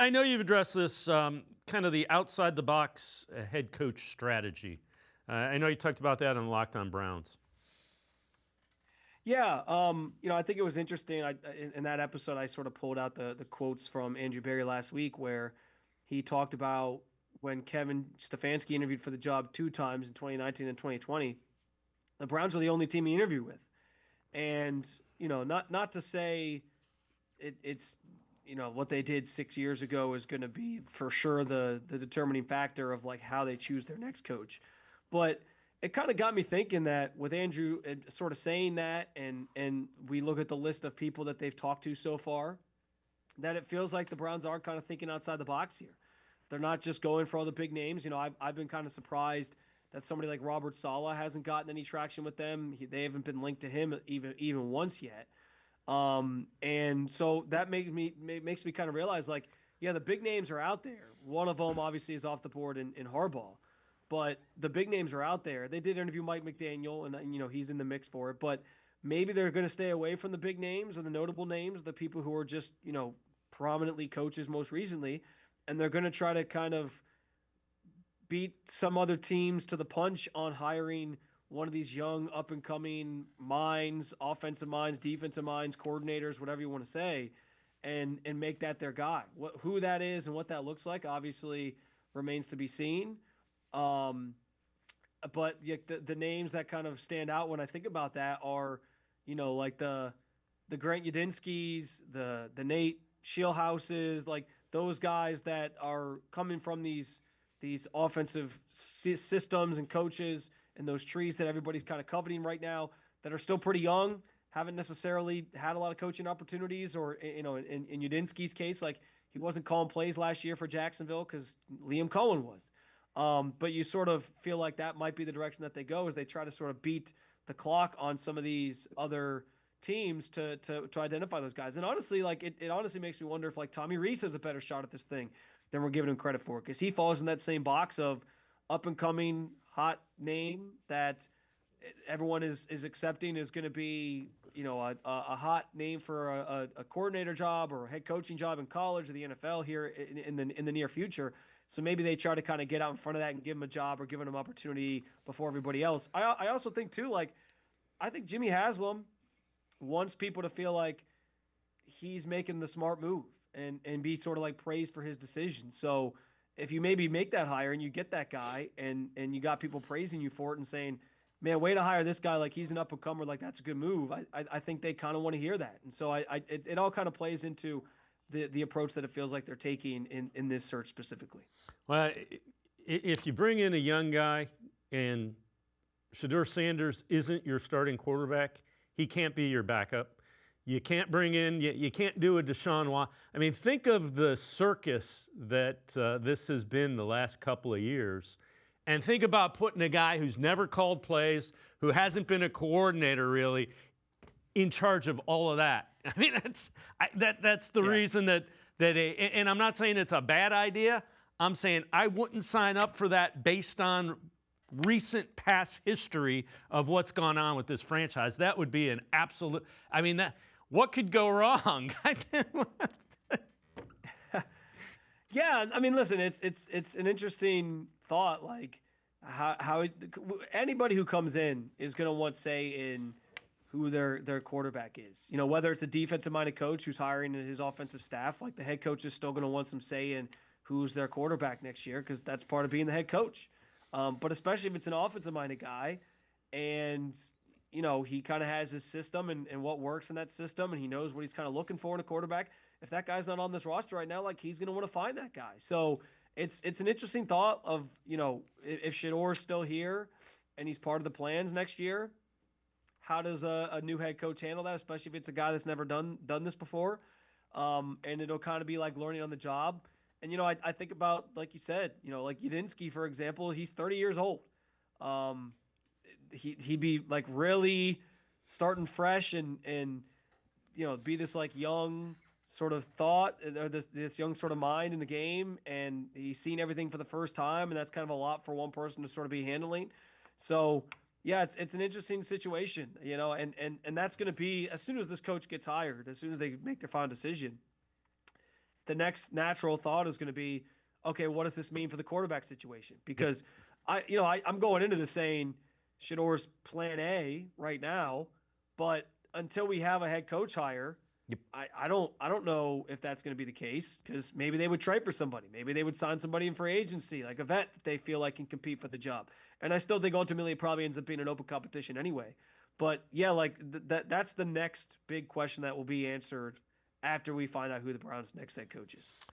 I know you've addressed this kind of the outside the box head coach strategy. I know you talked about that on Locked On Browns. Yeah, I think it was interesting. In that episode, I sort of pulled out the quotes from Andrew Berry last week, where he talked about when Kevin Stefanski interviewed for the job two times in 2019 and 2020. The Browns were the only team he interviewed with, and not to say it's what they did 6 years ago is going to be for sure the determining factor of like how they choose their next coach, but it kind of got me thinking that with Andrew sort of saying that, and we look at the list of people that they've talked to so far, that it feels like the Browns are kind of thinking outside the box here. They're not just going for all the big names. I've been kind of surprised that somebody like Robert Saleh hasn't gotten any traction with them. They haven't been linked to him even once yet. And so that makes me kind of realize, like, yeah, the big names are out there. One of them obviously is off the board in Harbaugh, but the big names are out there. They did interview Mike McDaniel, and he's in the mix for it. But maybe they're going to stay away from the big names and the notable names, the people who are just prominently coaches most recently, and they're going to try to kind of beat some other teams to the punch on hiring one of these young up and coming minds, offensive minds, defensive minds, coordinators, whatever you want to say, and make that their guy. Who that is and what that looks like obviously remains to be seen. Um, but the names that kind of stand out when I think about that are, like the Grant Udinskis, the Nate Shieldhouses, like those guys that are coming from these offensive systems and coaches and those trees that everybody's kind of coveting right now that are still pretty young, haven't necessarily had a lot of coaching opportunities, or in Udinski's case, like he wasn't calling plays last year for Jacksonville because Liam Cohen was. But you sort of feel like that might be the direction that they go, as they try to sort of beat the clock on some of these other teams to identify those guys. And honestly, like it honestly makes me wonder if like Tommy Reese has a better shot at this thing than we're giving him credit for, because he falls in that same box of up and coming hot name that everyone is accepting is going to be a hot name for a coordinator job or a head coaching job in college or the NFL here in the near future. So maybe they try to kind of get out in front of that and give him a job or give him an opportunity before everybody else. I also think too, like, I think Jimmy Haslam wants people to feel like he's making the smart move and be sort of like praised for his decision. So if you maybe make that hire and you get that guy and you got people praising you for it and saying, man, way to hire this guy, like he's an up and comer, like that's a good move. I think they kind of want to hear that. And so it all kind of plays into the approach that it feels like they're taking in this search specifically. Well, if you bring in a young guy and Shedeur Sanders isn't your starting quarterback, he can't be your backup. You can't bring in, you can't do a Deshaun Watson. I mean, think of the circus that this has been the last couple of years. And think about putting a guy who's never called plays, who hasn't been a coordinator really, in charge of all of that. I mean, that's the Yeah. reason and I'm not saying it's a bad idea. I'm saying I wouldn't sign up for that based on recent past history of what's gone on with this franchise. That would be an absolute. I mean, what could go wrong? Yeah, I mean, listen, it's an interesting thought. Like anybody who comes in is going to want say in who their quarterback is. Whether it's a defensive minded coach who's hiring his offensive staff, like the head coach is still going to want some say in who's their quarterback next year, because that's part of being the head coach. But especially if it's an offensive minded guy, and he kind of has his system and what works in that system, and he knows what he's kind of looking for in a quarterback. If that guy's not on this roster right now, like he's going to want to find that guy. So it's an interesting thought of if Shador's still here and he's part of the plans next year, how does a new head coach handle that, especially if it's a guy that's never done this before? And it'll kind of be like learning on the job. And I think about, like you said, like Udinski, for example, he's 30 years old. Um, he'd be like really starting fresh and be this like young sort of thought, or this young sort of mind in the game, and he's seen everything for the first time, and that's kind of a lot for one person to sort of be handling. So yeah, it's an interesting situation, and that's going to be, as soon as this coach gets hired, as soon as they make their final decision, the next natural thought is going to be, okay, what does this mean for the quarterback situation? Because I'm going into this saying Shador's plan A right now, but until we have a head coach hire, Yep. I don't know if that's going to be the case, because maybe they would trade for somebody. Maybe they would sign somebody in free agency, like a vet that they feel like can compete for the job. And I still think ultimately it probably ends up being an open competition anyway. But yeah, like that's the next big question that will be answered after we find out who the Browns' next head coach is.